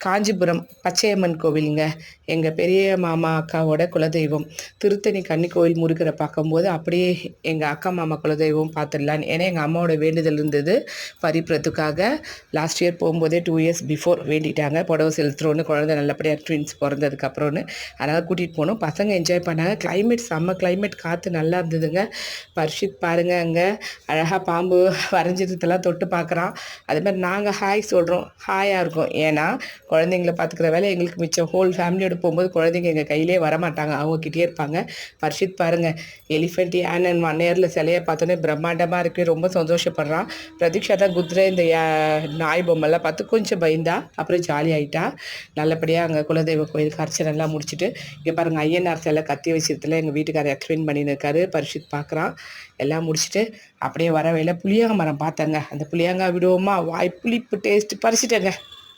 காஞ்சிபுரம் பச்சையம்மன் கோவிலுங்க. எங்க பெரிய மாமா, அக்காவோட குலதெய்வம். திருத்தணி கன்னி கோவில் முருகரை பார்க்கும்போது, அப்படியே எங்க அக்கா, மாமா குலதெய்வம் பார்த்துடலான்னு. ஏன்னா, எங்க அம்மாவோட வேண்டுதல் இருந்தது பரிப்ரத்துக்காக. லாஸ்ட் இயர் போகும்போதே 2 இயர்ஸ் பிஃபோர் வேண்டிட்டாங்க. புடவை செலுத்துறோன்னு, குழந்தை நல்லபடியாக ட்வின்ஸ் பொறந்ததுக்கப்புறம்னு. அதனால் கூட்டிகிட்டு போனோம். பசங்க என்ஜாய் பண்ணாங்க. கிளைமேட் செம்ம கிளைமேட், காற்று நல்லா இருந்ததுங்க. பர்ஷித் பாருங்க அங்கே அழகாக பாம்பு வரைஞ்சிருந்ததெல்லாம் தொட்டு பார்க்குறான். அது மாதிரி நாங்கள் ஹாய் சொல்கிறோம், ஹாயாக இருக்கும். ஏன்னா குழந்தைங்கள பார்த்துக்கிற வேலை எங்களுக்கு மிச்சம். ஹோல் ஃபேமிலியோடு போகும்போது குழந்தைங்க எங்கள் கையிலே வரமாட்டாங்க, அவங்கக்கிட்டே இருப்பாங்க. பர்ஷித் பாருங்கள், எலிஃபெண்ட் யானை நேரில் சிலையை பார்த்தோன்னே பிரம்மாண்டமாக இருக்குது, ரொம்ப சந்தோஷப்படுறான். பிரதீக்ஷா தான் குதிரை இந்த நாய் பொம்மைலாம் பார்த்து கொஞ்சம் பயந்தா, அப்புறம் ஜாலி ஆகிட்டா. நல்லபடியாக அங்கே குலதெய்வ கோயிலுக்கு அர்ச்சனைலாம் முடிச்சுட்டு, இங்கே பாருங்கள் ஐயனார் சிலை கத்தி விஷயத்தில் எங்கள் வீட்டுக்காரர் எக்ஸ்பிளைன் பண்ணின்னு இருக்காரு. பர்ஷித் பார்க்குறான். எல்லாம் முடிச்சுட்டு அப்படியே வர வேலை புளியாங்க மரம் பார்த்தேங்க. அந்த புளியாங்காய் விடுவோமா, வாய் புளிப்பு டேஸ்ட்டு பறிச்சிட்டேங்க.